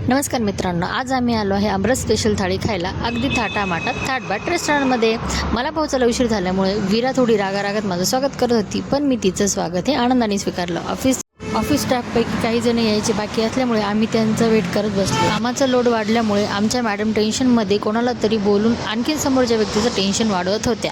नमस्कार मित्रांनो, आज आम्ही आलो आहे आमरस स्पेशल थाळी खायला अगदी थाटामाटात थाटबाट रेस्टॉरंटमध्ये. मला पोहोचायला उशीर झाल्यामुळे वीरा थोडी रागारागात माझं स्वागत करत होती, पण मी तिचं स्वागत हे आनंदाने स्वीकारलं. ऑफिस स्टाफपैकी काही जण यायचे बाकी असल्यामुळे आम्ही त्यांचं वेट करत बसलो. कामाचा लोड वाढल्यामुळे आमच्या मॅडम टेन्शनमध्ये कोणाला तरी बोलून आणखीन समोरच्या व्यक्तीचं टेन्शन वाढवत होत्या.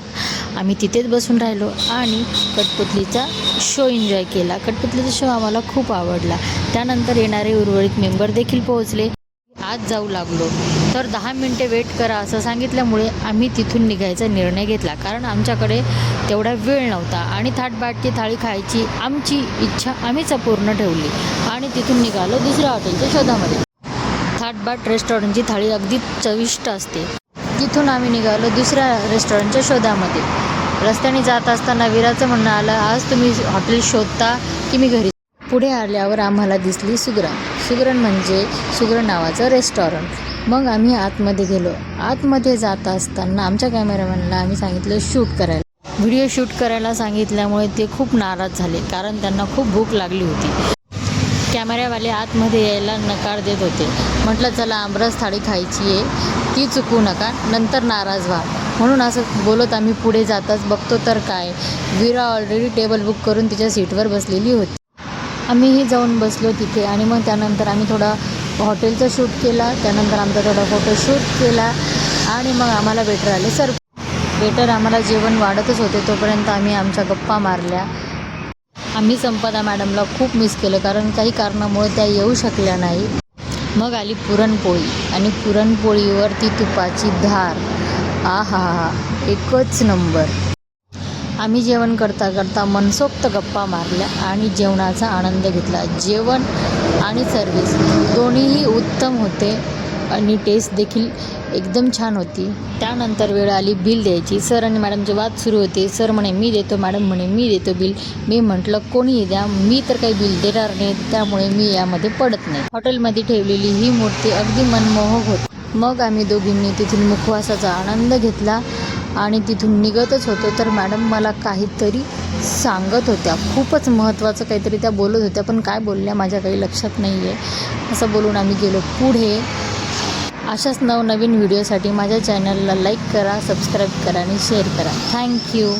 आम्ही तिथेच बसून राहिलो आणि कठपुतलीचा शो एन्जॉय केला. कठपुतलीचा शो आम्हाला खूप आवडला. त्यानंतर येणारे उर्वरित मेंबर देखील पोहोचले. आज जाऊ लागलो तर 10 मिनिटे वेट करा असं सांगितल्यामुळे आम्ही तिथून निघायचा निर्णय घेतला, कारण आमच्याकडे तेवढा वेळ नव्हता आणि थाटबाटची थाळी खायची आमची इच्छा आम्हीच पूर्ण ठेवली आणि तिथून निघालो दुसऱ्या हॉटेलच्या शोधामध्ये. थाटबाट रेस्टॉरंटची थाळी अगदी चविष्ट असते. तिथून आम्ही निघालो दुसऱ्या रेस्टॉरंटच्या शोधामध्ये. रस्त्याने जात असताना वीराचं म्हणणं आलं, आज तुम्ही हॉटेल शोधता की मी घरी. पुढे आल्यावर आम्हाला दिसली सुगरण म्हणजे सुगरण नावाचं रेस्टॉरंट. मग आम्ही आतमध्ये गेलो. आतमध्ये जात असताना आमच्या कॅमेरामॅनला आम्ही सांगितलं व्हिडिओ शूट करायला सांगितल्यामुळे ते खूप नाराज झाले, कारण त्यांना खूप भूक लागली होती. कॅमेरावाले आतमध्ये यायला नकार देत होते. म्हटलं चला आमरस थाळी खायची आहे, ती चुकू नका, नंतर नाराज व्हा. म्हणून असं बोलत आम्ही पुढे जाताच बघतो तर काय, वीरा ऑलरेडी टेबल बुक करून तिच्या सीटवर बसलेली होती. आम्हीही जाऊन बसलो तिथे आणि मग त्यानंतर आम्ही थोडा हॉटेलचा शूट केला. त्यानंतर आमचा थोडा फोटोशूट केला आणि मग आम्हाला वेटर आले. वेटर आम्हाला जेवण वाढतच होते, तोपर्यंत आम्ही आमच्या गप्पा मारल्या. आम्ही संपदा मॅडमला खूप मिस केलं, कारण काही कारणामुळे त्या येऊ शकल्या नाही. मग आली पुरणपोळी आणि पुरणपोळीवरती तुपाची धार. आहा, एकच नंबर. आम्ही जेवण करता करता मनसोक्त गप्पा मारल्या आणि जेवणाचा आनंद घेतला. जेवण आणि सर्विस दोन्हीही उत्तम होते आणि टेस्ट देखील एकदम छान होती. त्यानंतर वेळ आली बिल द्यायची. सर आणि मॅडमचे वाद सुरू होते. सर म्हणे मी देतो, मॅडम म्हणे मी देतो बिल. मी म्हटलं कोणीही द्या, मी तर काही बिल देणार नाही, त्यामुळे मी यामध्ये पडत नाही. हॉटेलमध्ये ठेवलेली ही मूर्ती अगदी मनमोहक होती. मग आम्ही दोघींनी तिथून मुखवासाचा आनंद घेतला आणि तिथून निघतच होतो तर मॅडम मला काहीतरी सांगत होत्या. खूपच महत्त्वाचं काहीतरी त्या बोलत होत्या, पण काय बोलल्या माझ्या काही लक्षात नाही आहे. असं बोलून आम्ही गेलो पुढे. अशाच नवनवीन व्हिडिओसाठी माझ्या चॅनलला लाईक करा, सबस्क्राईब करा आणि शेअर करा. थँक्यू.